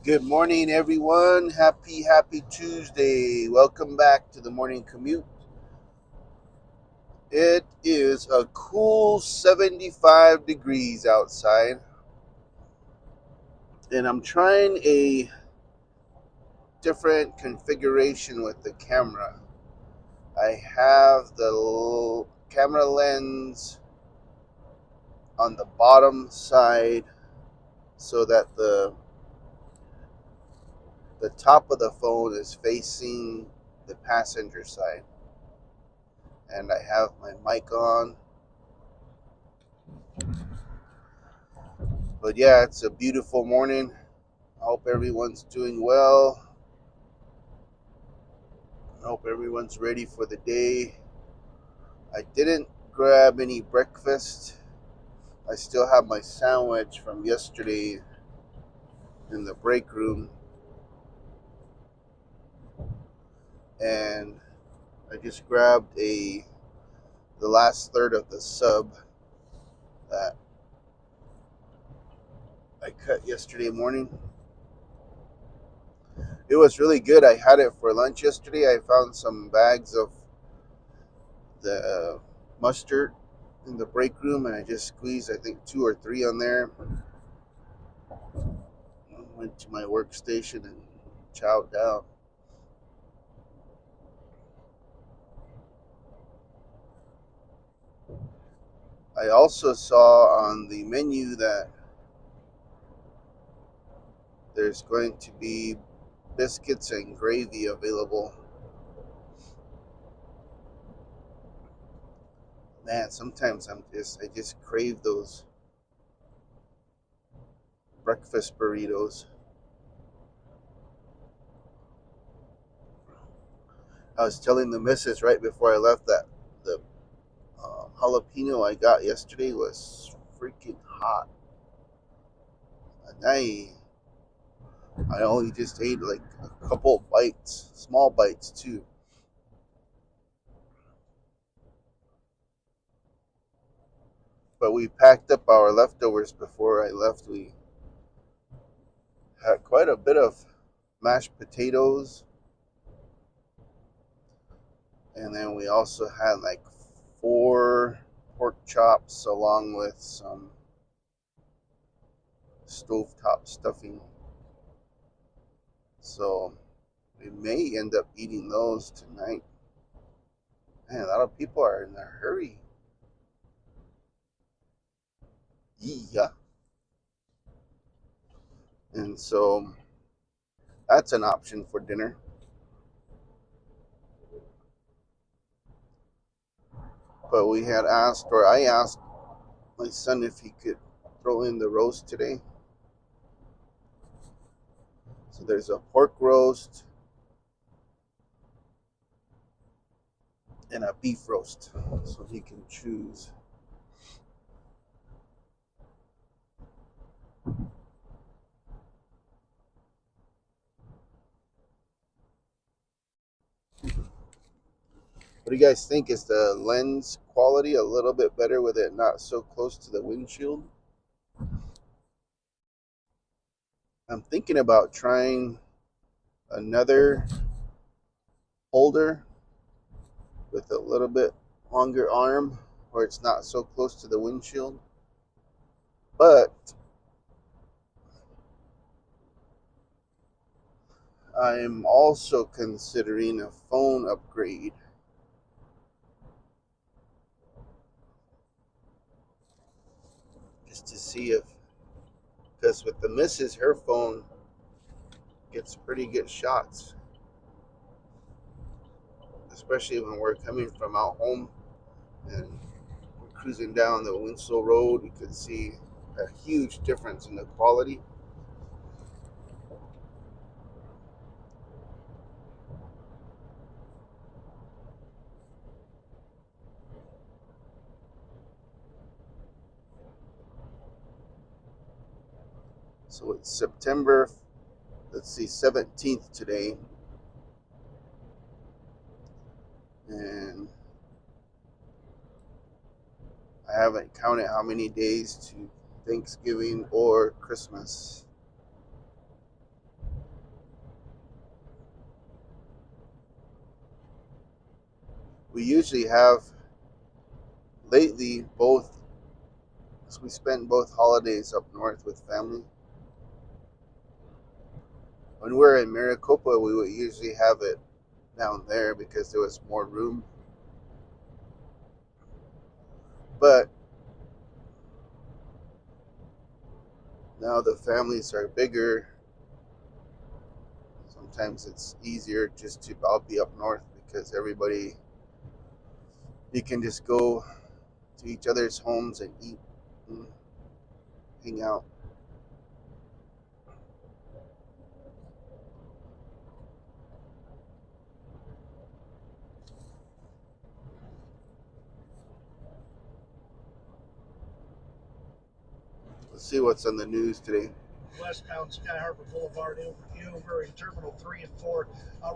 Good morning, everyone. Happy Tuesday. Welcome back to the Morning Commute. It is a cool 75 degrees outside, and I'm trying a different configuration with the camera. I have the camera lens on the bottom side so that the top of the phone is facing the passenger side, and I have my mic on. But yeah, it's a beautiful morning. I hope everyone's doing well. I hope everyone's ready for the day. I didn't grab any breakfast. I still have my sandwich from yesterday in the break room, and I just grabbed the last third of the sub that I cut yesterday morning. It was really good. I had it for lunch yesterday. I found some bags of the mustard in the break room, and I just squeezed, I think, two or three on there. Went to my workstation and chowed down. I also saw on the menu that there's going to be biscuits and gravy available. Man, sometimes I just crave those breakfast burritos. I was telling the missus right before I left that the jalapeno I got yesterday was freaking hot. And I only just ate like a couple bites, small bites too. But we packed up our leftovers before I left. We had quite a bit of mashed potatoes, and then we also had like four pork chops along with some stovetop stuffing. So we may end up eating those tonight. Man, a lot of people are in a hurry. Yeah. And so that's an option for dinner. But we had asked, or I asked my son if he could throw in the roast today. So there's a pork roast and a beef roast. So he can choose. What do you guys think? Is the lens quality a little bit better with it not so close to the windshield? I'm thinking about trying another holder with a little bit longer arm where it's not so close to the windshield. But I'm also considering a phone upgrade just to see if, because with the missus, her phone gets pretty good shots, especially when we're coming from out home and we're cruising down the Winslow Road. You can see a huge difference in the quality. So it's September, let's see, 17th today, and I haven't counted how many days to Thanksgiving or Christmas. We usually have lately both. We spent both holidays up north with family. When we were in Maricopa, we would usually have it down there because there was more room. But now the families are bigger. Sometimes it's easier just to all be up north because everybody, you can just go to each other's homes and eat and hang out. Let's see what's on the news today. Westbound Sky Harbor Boulevard over in Terminal 3 and 4.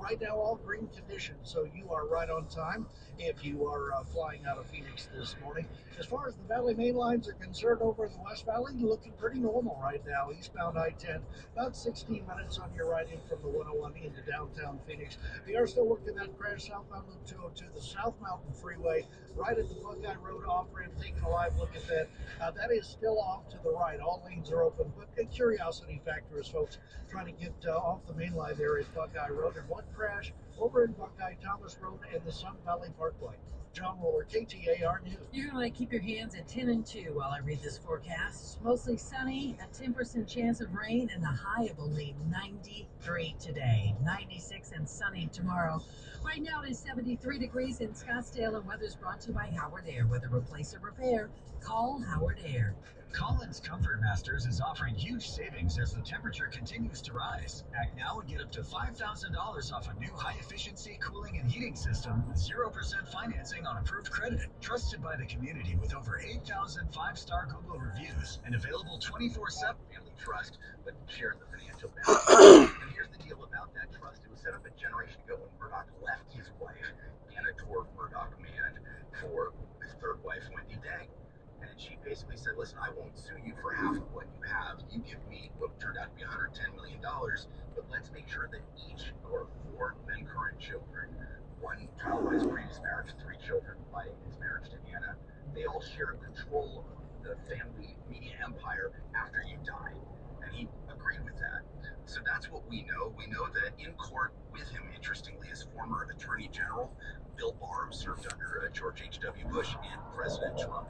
Right now, all green conditions, so you are right on time if you are flying out of Phoenix this morning. As far as the Valley main lines are concerned, over in the West Valley, looking pretty normal right now. Eastbound I-10, about 16 minutes on your right in from the 101 into downtown Phoenix. We are still working that crash southbound Loop 202, the South Mountain Freeway, right at the Buckeye Road off-ramp, taking a live look at that. That is still off to the right. All lanes are open, but a curiosity factor is folks trying to get off the main line there at Buckeye Road. And one crash over in Buckeye Thomas Road and the Sun Valley Parkway. John Roller, KTAR News. You're going to keep your hands at 10 and 2 while I read this forecast. Mostly sunny, a 10% chance of rain, and the high of only 93 today. 96 and sunny tomorrow. Right now it is 73 degrees in Scottsdale, and weather's brought to you by Howard Air. Whether replace or repair, call Howard Air. Collins Comfort Masters is offering huge savings as the temperature continues to rise. Act now and get up to $5,000 off a new high-efficiency cooling and heating system with 0% financing on approved credit. Trusted by the community with over 8,000 five-star Google reviews and available 24/7. Family trust, but shares the financial benefit. And here's the deal about that trust. It was set up a generation ago when Murdoch left his wife, Anna Torv Murdoch, man, for his third wife, Wendy Dang. And she basically said, listen, I won't sue you for half of what you have. You give me what turned out to be $110 million, but let's make sure that each of our four then current children, one child by his previous marriage, three children by his marriage to Anna, they all share control of the family media empire after you die. And he agreed with that. So that's what we know. We know that in court with him, interestingly, is former Attorney General Bill Barr, served under George H.W. Bush and President Trump.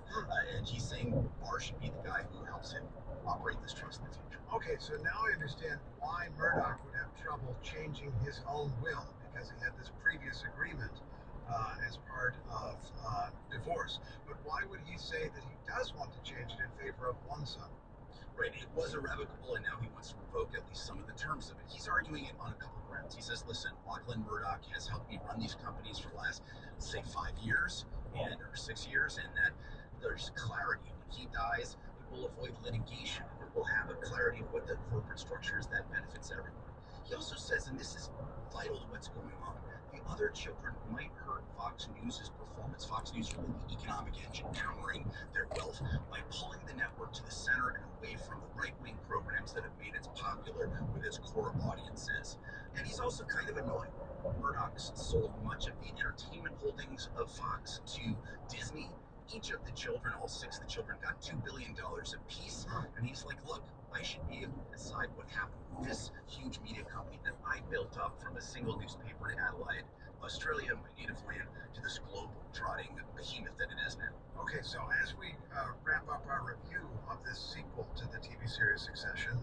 And he's saying Barr should be the guy who helps him operate this trust in the future. Okay, so now I understand why Murdoch would have trouble changing his own will, because he had this previous agreement as part of divorce. But why would he say that he does want to change it in favor of one son? Right, it was irrevocable, and now he wants to revoke at least some of the terms of it. He's arguing it on a couple of grounds. He says, listen, Lachlan Murdoch has helped me run these companies for the last, say, 5 years or 6 years, and that there's clarity. When he dies, it will avoid litigation. It will have a clarity of what the corporate structure is that benefits everyone. He also says, and this is vital to what's going on, the other children might hurt Fox News' performance. Fox News really the economic engine countering their wealth by pulling the network to the center and away from the right-wing programs that have made it popular with its core audiences. And he's also kind of annoying. Murdoch's sold much of the entertainment holdings of Fox to Disney. Each of the children, all six of the children, got $2 billion apiece. And he's like, look, I should be able to decide what happened with this huge media company that I built up from a single newspaper in Adelaide, Australia, my native land, to this global trotting behemoth that it is now. Okay, so as we wrap up our review of this sequel to the TV series Succession,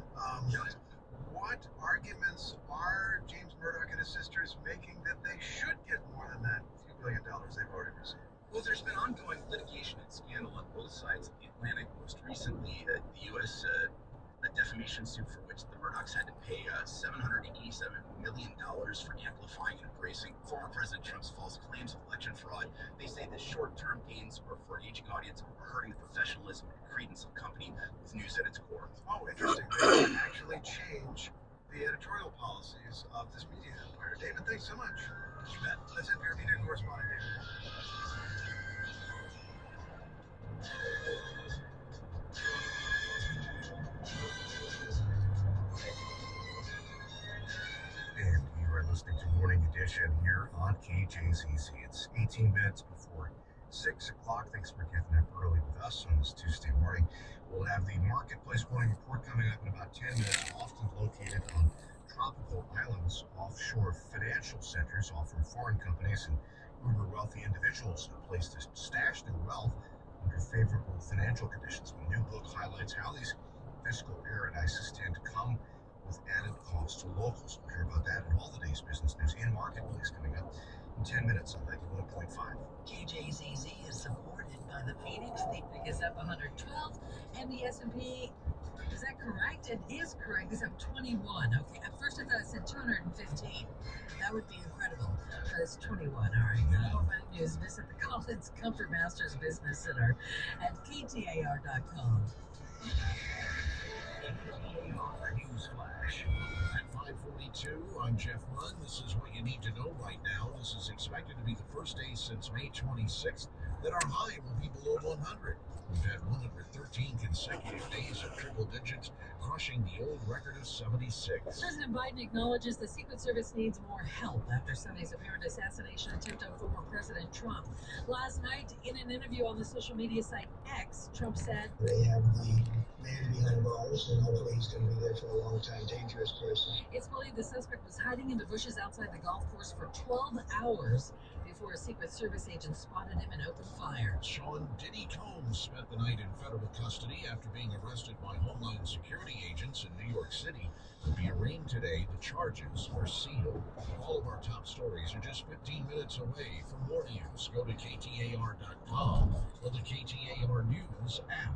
what arguments are James Murdoch and his sisters making that they should get more than that few $1 billion they've already received? Well, there's been ongoing litigation and scandal on both sides of the Atlantic. Most recently, the U.S. A defamation suit for which the Murdochs had to pay $787 million for amplifying and embracing former President Trump's false claims of election fraud. They say the short-term gains are for an aging audience are hurting the professionalism and credence of the company with news at its core. Oh, interesting. They can actually change the editorial policies of this media empire. David, thanks so much. You bet. Let's have your media correspondent, David. And you are listening to Morning Edition here on KJZZ. It's 18 15 minutes before 6 o'clock. Thanks for getting up early with us on this Tuesday morning. We'll have the Marketplace Morning Report coming up in about 10 minutes, often located on tropical islands, offshore financial centers offering foreign companies and uber wealthy individuals a place to stash their wealth under favorable financial conditions. The new book highlights how these fiscal paradises tend to come with added costs to locals. We'll hear about that and all the day's business news in Marketplace coming up in 10 minutes on 91.5. KJZZ is supported by the Phoenix. The VIX is up 112, and the S&P. Is that correct? It is correct. It's up 21. Okay. At first, I thought it said 215. That would be incredible. But it's 21. All right. For more fun news, visit the Collins Comfort Masters Business Center at ktar.com. News Flash. At 5:42, I'm Jeff Munn. This is what you need to know right now. This is expected to be the first day since May 26th that our high will be below 100. We've had 113 consecutive days of triple digits, crushing the old record of 76. President Biden acknowledges the Secret Service needs more help after Sunday's apparent assassination attempt on former President Trump. Last night, in an interview on the social media site X, Trump said, They have the man behind bars, and hopefully he's going to be there for a long time. Dangerous person. It's believed the suspect was hiding in the bushes outside the golf course for 12 hours before a Secret Service agent spotted him and opened fire. Sean Diddy Combs spent the night in federal custody after being arrested by Homeland Security agents in New York City. He'll be arraigned today. The charges are sealed. All of our top stories are just 15 minutes away. For more news, go to ktar.com or the KTAR News app.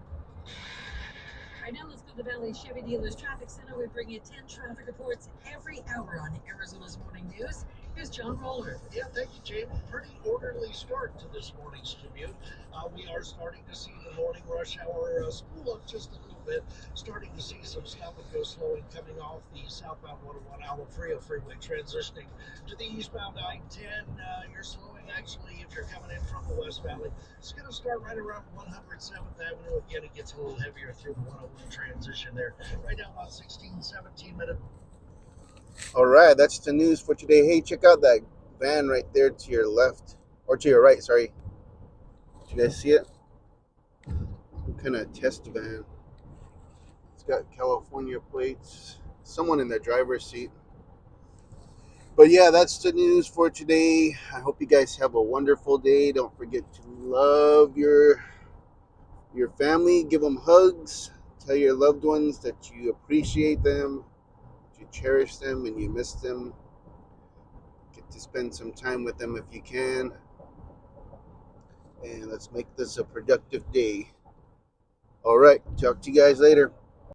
Right now, let's go to the Valley Chevy Dealers Traffic Center. We bring you 10 traffic reports every hour on Arizona's Morning News. Here's John Roller. Yeah, thank you, Jamie. Pretty orderly start to this morning's commute. We are starting to see the morning rush hour spool up just a little bit. Starting to see some stop and go slowing coming off the southbound 101 Alamo Frio Freeway, transitioning to the eastbound I-10. You're slowing actually if you're coming in from the West Valley. It's going to start right around 107th Avenue. Again, it gets a little heavier through the 101 transition there. Right now, about 16, 17 minutes. All right, that's the news for today. Hey, check out that van right there to your left, or to your right, sorry. Did you guys see it? Some kind of test van. It's got California plates. Someone in the driver's seat. But yeah, that's the news for today. I hope you guys have a wonderful day. Don't forget to love your family. Give them hugs. Tell your loved ones that you appreciate them, that you cherish them, and you miss them. Get to spend some time with them if you can. And let's make this a productive day. All right, talk to you guys later.